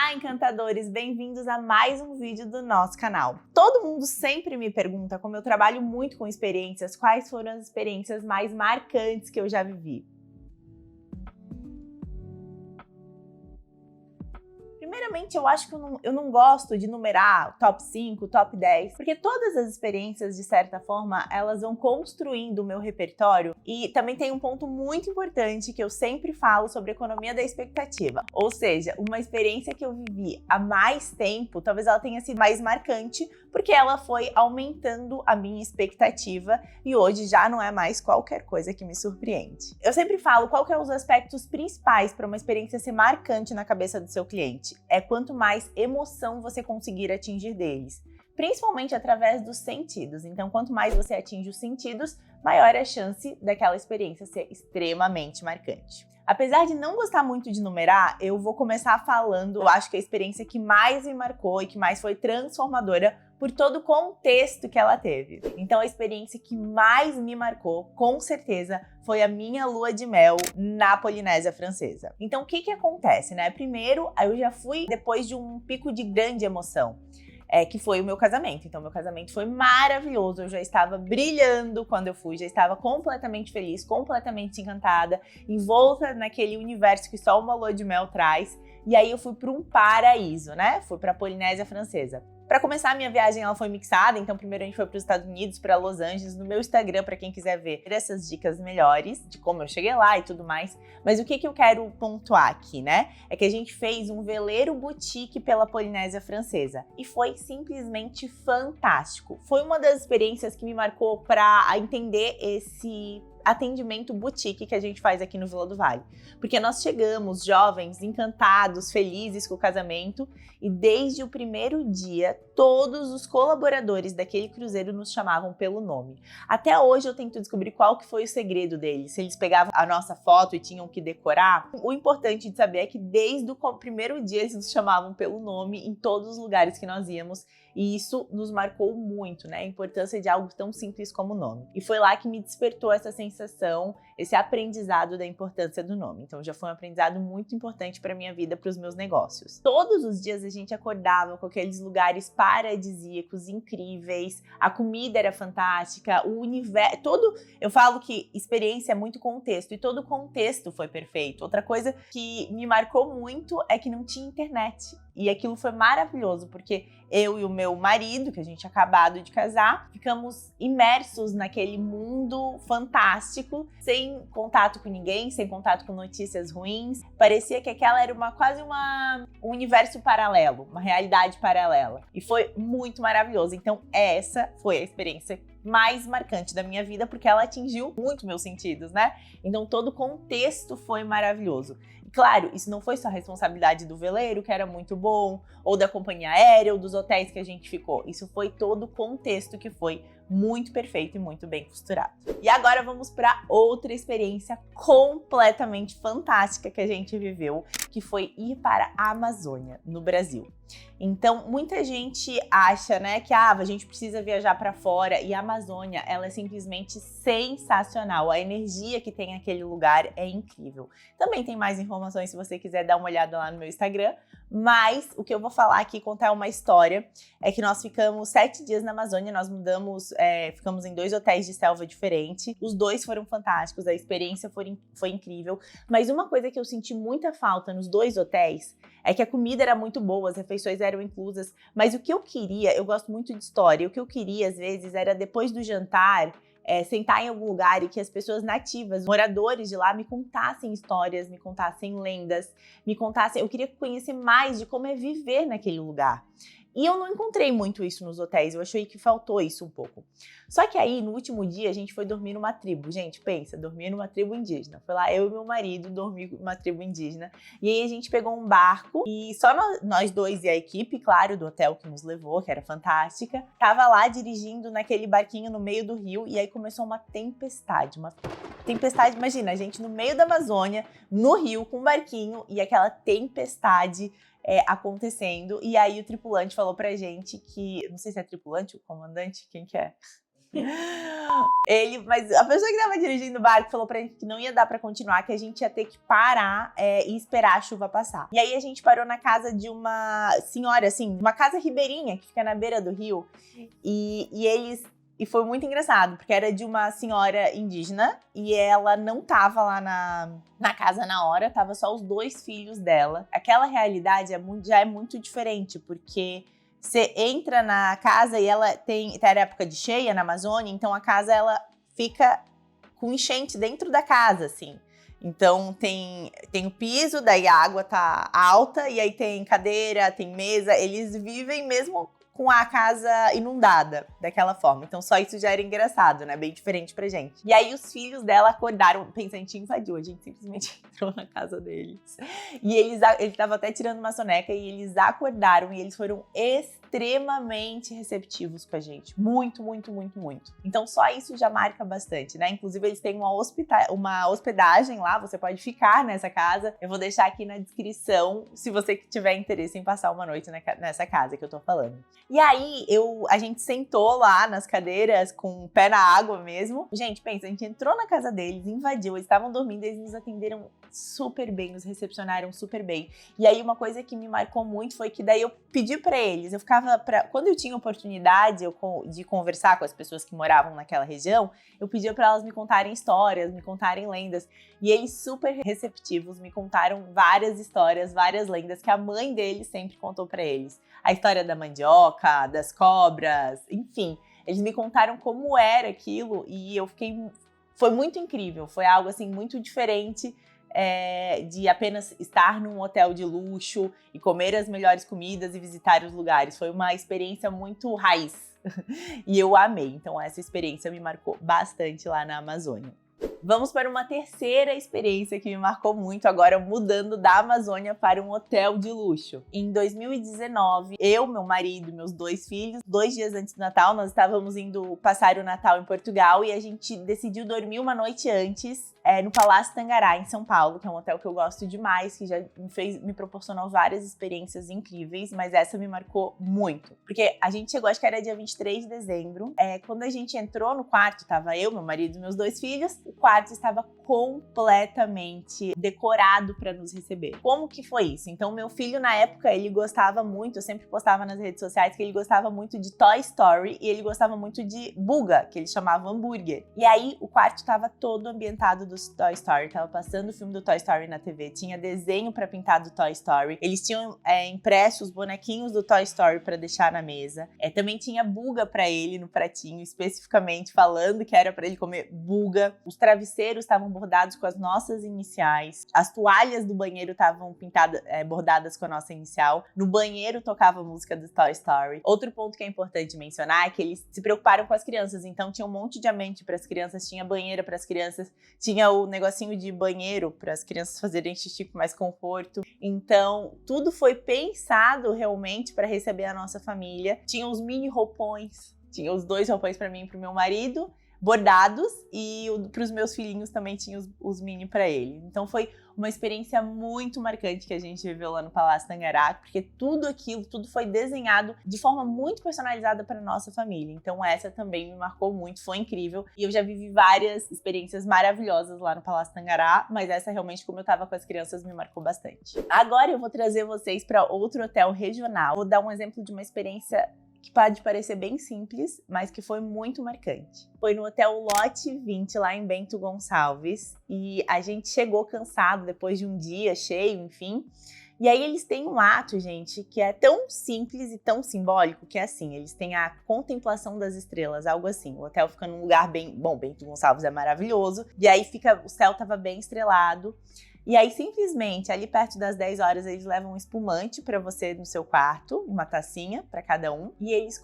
Olá, encantadores! Bem-vindos a mais um vídeo do nosso canal. Todo mundo sempre me pergunta, como eu trabalho muito com experiências, quais foram as experiências mais marcantes que eu já vivi. Primeiramente, eu acho que eu não gosto de numerar top 5, top 10, porque todas as experiências, de certa forma, elas vão construindo o meu repertório. E também tem um ponto muito importante que eu sempre falo sobre economia da expectativa. Ou seja, uma experiência que eu vivi há mais tempo, talvez ela tenha sido mais marcante, porque ela foi aumentando a minha expectativa e hoje já não é mais qualquer coisa que me surpreende. Eu sempre falo qual que é os aspectos principais para uma experiência ser marcante na cabeça do seu cliente. É quanto mais emoção você conseguir atingir deles, principalmente através dos sentidos. Então, quanto mais você atinge os sentidos, maior é a chance daquela experiência ser extremamente marcante. Apesar de não gostar muito de numerar, eu vou começar falando, eu acho que a experiência que mais me marcou e que mais foi transformadora por todo o contexto que ela teve. Então, a experiência que mais me marcou, com certeza, foi a minha lua de mel na Polinésia Francesa. Então, o que acontece, né? Primeiro, eu já fui depois de um pico de grande emoção, que foi o meu casamento. Então, meu casamento foi maravilhoso, eu já estava brilhando quando eu fui, já estava completamente feliz, completamente encantada, envolta naquele universo que só uma lua de mel traz. E aí eu fui para um paraíso, né? Fui para a Polinésia Francesa. Para começar, a minha viagem ela foi mixada, então primeiro a gente foi para os Estados Unidos, para Los Angeles, no meu Instagram, para quem quiser ver essas dicas melhores, de como eu cheguei lá e tudo mais. Mas o que eu quero pontuar aqui, né? É que a gente fez um veleiro boutique pela Polinésia Francesa e foi simplesmente fantástico. Foi uma das experiências que me marcou para entender esse atendimento boutique que a gente faz aqui no Vila do Vale. Porque nós chegamos jovens, encantados, felizes com o casamento e desde o primeiro dia, todos os colaboradores daquele cruzeiro nos chamavam pelo nome. Até hoje eu tento descobrir qual que foi o segredo deles, se eles pegavam a nossa foto e tinham que decorar. O importante de saber é que desde o primeiro dia eles nos chamavam pelo nome em todos os lugares que nós íamos. E isso nos marcou muito, né? A importância de algo tão simples como o nome. E foi lá que me despertou essa sensação, esse aprendizado da importância do nome. Então já foi um aprendizado muito importante para minha vida, para os meus negócios. Todos os dias a gente acordava com aqueles lugares paradisíacos, incríveis, a comida era fantástica, o universo, eu falo que experiência é muito contexto e todo o contexto foi perfeito. Outra coisa que me marcou muito é que não tinha internet. E aquilo foi maravilhoso, porque eu e o meu marido, que a gente tinha acabado de casar, ficamos imersos naquele mundo fantástico, sem contato com ninguém, sem contato com notícias ruins. Parecia que aquela era quase um universo paralelo, uma realidade paralela. E foi muito maravilhoso. Então essa foi a experiência mais marcante da minha vida, porque ela atingiu muito meus sentidos, né? Então todo o contexto foi maravilhoso. E claro, isso não foi só responsabilidade do veleiro, que era muito bom, ou da companhia aérea, ou dos hotéis que a gente ficou. Isso foi todo o contexto que foi muito perfeito e muito bem costurado. E agora vamos para outra experiência completamente fantástica que a gente viveu, que foi ir para a Amazônia, no Brasil. Então, muita gente acha, né, que a gente precisa viajar para fora, e a Amazônia, ela é simplesmente sensacional. A energia que tem aquele lugar é incrível. Também tem mais informações se você quiser dar uma olhada lá no meu Instagram, mas o que eu vou falar aqui, contar uma história, é que nós ficamos 7 dias na Amazônia, nós ficamos em 2 hotéis de selva diferentes, os 2 foram fantásticos, a experiência foi incrível, mas uma coisa que eu senti muita falta nos 2 hotéis é que a comida era muito boa, as refeições eram inclusas, mas o que eu queria, eu gosto muito de história, o que eu queria às vezes era depois do jantar, sentar em algum lugar e que as pessoas nativas, moradores de lá, me contassem histórias, me contassem lendas, eu queria conhecer mais de como é viver naquele lugar. E eu não encontrei muito isso nos hotéis, eu achei que faltou isso um pouco. Só que aí, no último dia, a gente foi dormir numa tribo. Gente, pensa, dormir numa tribo indígena. Foi lá eu e meu marido dormir numa tribo indígena. E aí a gente pegou um barco e só nós 2 e a equipe, claro, do hotel que nos levou, que era fantástica, tava lá dirigindo naquele barquinho no meio do rio e aí começou uma tempestade, imagina, a gente no meio da Amazônia, no rio, com um barquinho e aquela tempestade acontecendo, e aí o tripulante falou pra gente que, não sei se é tripulante, o comandante, quem que é? Mas a pessoa que tava dirigindo o barco falou pra gente que não ia dar pra continuar, que a gente ia ter que parar e esperar a chuva passar. E aí a gente parou na casa de uma senhora, assim, uma casa ribeirinha que fica na beira do rio. E foi muito engraçado, porque era de uma senhora indígena e ela não tava lá na casa na hora, tava só os 2 filhos dela. Aquela realidade já é muito diferente, porque você entra na casa e ela era época de cheia na Amazônia, então a casa ela fica com enchente dentro da casa, assim. Então tem o piso, daí a água tá alta, e aí tem cadeira, tem mesa, eles vivem mesmo com a casa inundada, daquela forma. Então só isso já era engraçado, né? Bem diferente pra gente. E aí os filhos dela acordaram, pensando, a gente invadiu, a gente simplesmente entrou na casa deles. E eles estavam até tirando uma soneca e eles acordaram e eles foram extremamente receptivos com a gente. Muito, muito, muito, muito. Então só isso já marca bastante, né? Inclusive eles têm uma hospedagem lá, você pode ficar nessa casa. Eu vou deixar aqui na descrição, se você tiver interesse em passar uma noite nessa casa que eu tô falando. E aí, a gente sentou lá nas cadeiras, com o pé na água mesmo. Gente, pensa, a gente entrou na casa deles, invadiu, eles estavam dormindo, eles nos atenderam super bem, nos recepcionaram super bem. E aí, uma coisa que me marcou muito foi que daí eu pedi pra eles, quando eu tinha oportunidade de conversar com as pessoas que moravam naquela região, eu pedia pra elas me contarem histórias, me contarem lendas. E eles super receptivos, me contaram várias histórias, várias lendas que a mãe deles sempre contou pra eles. A história da mandioca, das cobras, enfim. Eles me contaram como era aquilo e foi muito incrível, foi algo assim muito diferente de apenas estar num hotel de luxo e comer as melhores comidas e visitar os lugares. Foi uma experiência muito raiz e eu amei, então essa experiência me marcou bastante lá na Amazônia. Vamos para uma terceira experiência que me marcou muito, agora mudando da Amazônia para um hotel de luxo. Em 2019, eu, meu marido e meus 2 filhos, 2 dias antes do Natal, nós estávamos indo passar o Natal em Portugal e a gente decidiu dormir uma noite antes no Palácio Tangará, em São Paulo, que é um hotel que eu gosto demais, que já me proporcionou várias experiências incríveis, mas essa me marcou muito. Porque a gente chegou, acho que era dia 23 de dezembro, quando a gente entrou no quarto, tava eu, meu marido e meus 2 filhos, o quarto estava completamente decorado para nos receber. Como que foi isso? Então, meu filho, na época, ele gostava muito, eu sempre postava nas redes sociais que ele gostava muito de Toy Story e ele gostava muito de Buga, que ele chamava hambúrguer. E aí, o quarto estava todo ambientado do Toy Story, tava passando o filme do Toy Story na TV, tinha desenho para pintar do Toy Story, eles tinham impresso os bonequinhos do Toy Story para deixar na mesa, também tinha Buga para ele no pratinho, especificamente falando que era para ele comer Buga, os travesseiros estavam bordados com as nossas iniciais, as toalhas do banheiro estavam bordadas com a nossa inicial, no banheiro tocava a música do Toy Story. Outro ponto que é importante mencionar é que eles se preocuparam com as crianças, então tinha um monte de ambiente para as crianças, tinha banheira para as crianças, tinha o negocinho de banheiro para as crianças fazerem xixi com mais conforto. Então, tudo foi pensado realmente para receber a nossa família. Tinha os mini roupões, tinha os 2 roupões para mim e para o meu marido, bordados, e para os meus filhinhos também tinha os mini para ele. Então foi uma experiência muito marcante que a gente viveu lá no Palácio Tangará, porque tudo foi desenhado de forma muito personalizada para nossa família. Então essa também me marcou muito, foi incrível. E eu já vivi várias experiências maravilhosas lá no Palácio Tangará, mas essa realmente, como eu estava com as crianças, me marcou bastante. Agora eu vou trazer vocês para outro hotel regional. Vou dar um exemplo de uma experiência que pode parecer bem simples, mas que foi muito marcante. Foi no Hotel Lote 20, lá em Bento Gonçalves, e a gente chegou cansado depois de um dia cheio, enfim. E aí eles têm um ato, gente, que é tão simples e tão simbólico, que é assim, eles têm a contemplação das estrelas, algo assim. O hotel fica num lugar Bento Gonçalves é maravilhoso, e aí o céu tava bem estrelado. E aí, simplesmente, ali perto das 10 horas, eles levam um espumante pra você no seu quarto, uma tacinha pra cada um. E eles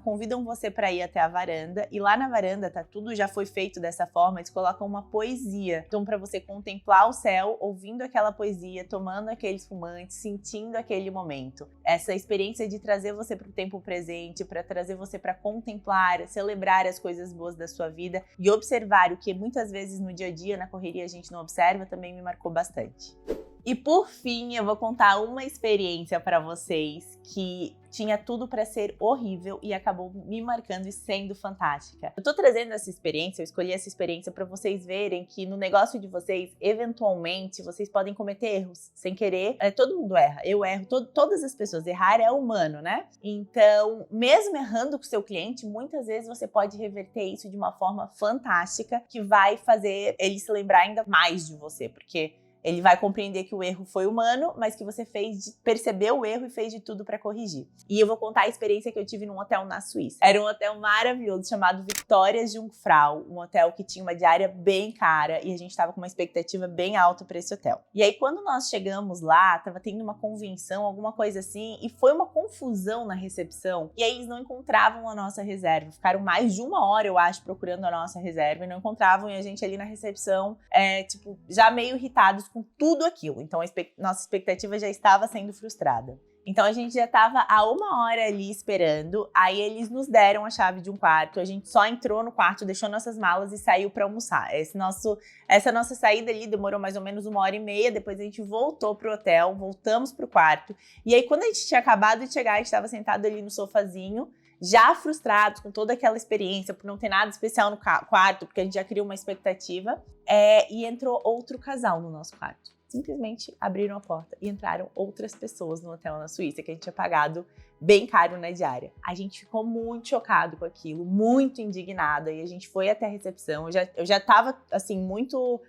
convidam você pra ir até a varanda. E lá na varanda, tudo já foi feito dessa forma, eles colocam uma poesia. Então, pra você contemplar o céu, ouvindo aquela poesia, tomando aquele espumante, sentindo aquele momento. Essa experiência de trazer você pro tempo presente, pra trazer você pra contemplar, celebrar as coisas boas da sua vida e observar o que muitas vezes no dia a dia, na correria, a gente não observa, também me marcou bastante. E por fim, eu vou contar uma experiência para vocês que tinha tudo para ser horrível e acabou me marcando e sendo fantástica. Eu tô trazendo essa experiência, eu escolhi essa experiência para vocês verem que no negócio de vocês, eventualmente, vocês podem cometer erros sem querer. Todo mundo erra, eu erro, todas as pessoas. Errar é humano, né? Então, mesmo errando com o seu cliente, muitas vezes você pode reverter isso de uma forma fantástica que vai fazer ele se lembrar ainda mais de você, porque ele vai compreender que o erro foi humano, mas que você percebeu o erro e fez de tudo para corrigir. E eu vou contar a experiência que eu tive num hotel na Suíça. Era um hotel maravilhoso chamado Victoria Jungfrau, um hotel que tinha uma diária bem cara e a gente estava com uma expectativa bem alta para esse hotel. E aí quando nós chegamos lá, tava tendo uma convenção, alguma coisa assim, e foi uma confusão na recepção. E aí eles não encontravam a nossa reserva. Ficaram mais de 1 hora, eu acho, procurando a nossa reserva e não encontravam. E a gente ali na recepção, já meio irritados com tudo aquilo. Então nossa expectativa já estava sendo frustrada. Então a gente já estava há 1 hora ali esperando, aí eles nos deram a chave de um quarto, a gente só entrou no quarto, deixou nossas malas e saiu para almoçar. Essa nossa saída ali demorou mais ou menos 1h30, depois a gente voltou pro hotel, voltamos pro quarto, e aí quando a gente tinha acabado de chegar, a gente estava sentado ali no sofazinho, já frustrados com toda aquela experiência, por não ter nada especial no quarto, porque a gente já criou uma expectativa, e entrou outro casal no nosso quarto. Simplesmente abriram a porta e entraram outras pessoas no hotel na Suíça, que a gente tinha pagado bem caro na diária. A gente ficou muito chocado com aquilo, muito indignada, e a gente foi até a recepção. Eu já tava, assim, muito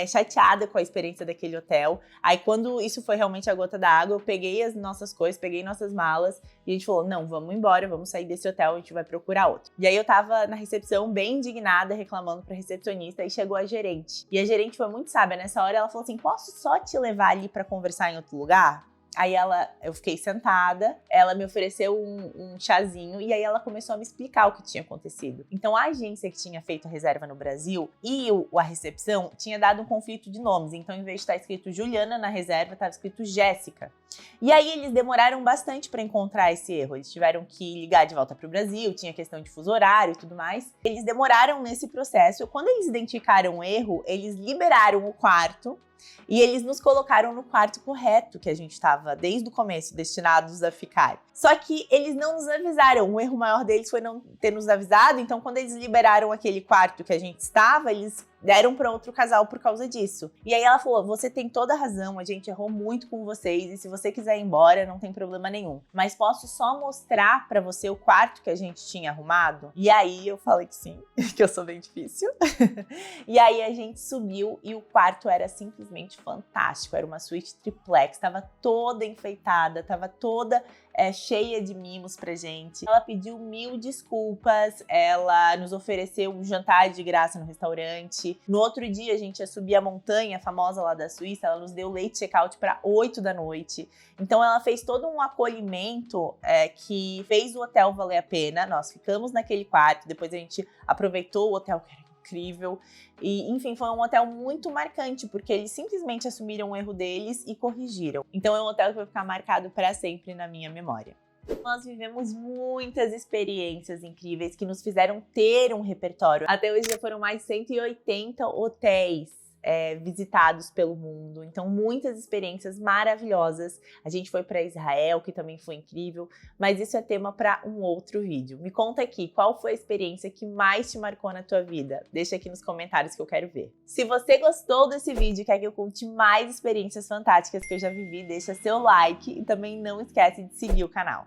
chateada com a experiência daquele hotel. Aí quando isso foi realmente a gota d'água, eu peguei as nossas coisas, peguei nossas malas e a gente falou, não, vamos embora, vamos sair desse hotel, a gente vai procurar outro. E aí eu tava na recepção bem indignada, reclamando pra recepcionista, e chegou a gerente. E a gerente foi muito sábia, nessa hora ela falou assim, posso só te levar ali pra conversar em outro lugar? Aí eu fiquei sentada, ela me ofereceu um chazinho e aí ela começou a me explicar o que tinha acontecido. Então a agência que tinha feito a reserva no Brasil e a recepção tinha dado um conflito de nomes. Então em vez de estar escrito Juliana na reserva, estava escrito Jéssica. E aí eles demoraram bastante para encontrar esse erro. Eles tiveram que ligar de volta para o Brasil, tinha questão de fuso horário e tudo mais. Eles demoraram nesse processo. Quando eles identificaram o erro, eles liberaram o quarto e eles nos colocaram no quarto correto, que a gente estava desde o começo destinados a ficar. Só que eles não nos avisaram, o erro maior deles foi não ter nos avisado, então quando eles liberaram aquele quarto que a gente estava, eles deram para outro casal por causa disso. E aí ela falou, você tem toda a razão, a gente errou muito com vocês e se você quiser ir embora, não tem problema nenhum. Mas posso só mostrar para você o quarto que a gente tinha arrumado? E aí eu falei que sim, que eu sou bem difícil. E aí a gente subiu e o quarto era simplesmente fantástico, era uma suíte triplex, estava toda enfeitada, estava toda cheia de mimos pra gente. Ela pediu 1000 desculpas, ela nos ofereceu um jantar de graça no restaurante. No outro dia a gente ia subir a montanha famosa lá da Suíça, ela nos deu late check-out para 8 da noite. Então ela fez todo um acolhimento que fez o hotel valer a pena. Nós ficamos naquele quarto, depois a gente aproveitou o hotel, que era incrível. E, enfim, foi um hotel muito marcante, porque eles simplesmente assumiram o erro deles e corrigiram. Então é um hotel que vai ficar marcado para sempre na minha memória. Nós vivemos muitas experiências incríveis que nos fizeram ter um repertório. Até hoje já foram mais de 180 hotéis visitados pelo mundo, então muitas experiências maravilhosas. A gente foi para Israel, que também foi incrível, mas isso é tema para um outro vídeo. Me conta aqui, qual foi a experiência que mais te marcou na tua vida? Deixa aqui nos comentários que eu quero ver. Se você gostou desse vídeo e quer que eu conte mais experiências fantásticas que eu já vivi, deixa seu like e também não esquece de seguir o canal.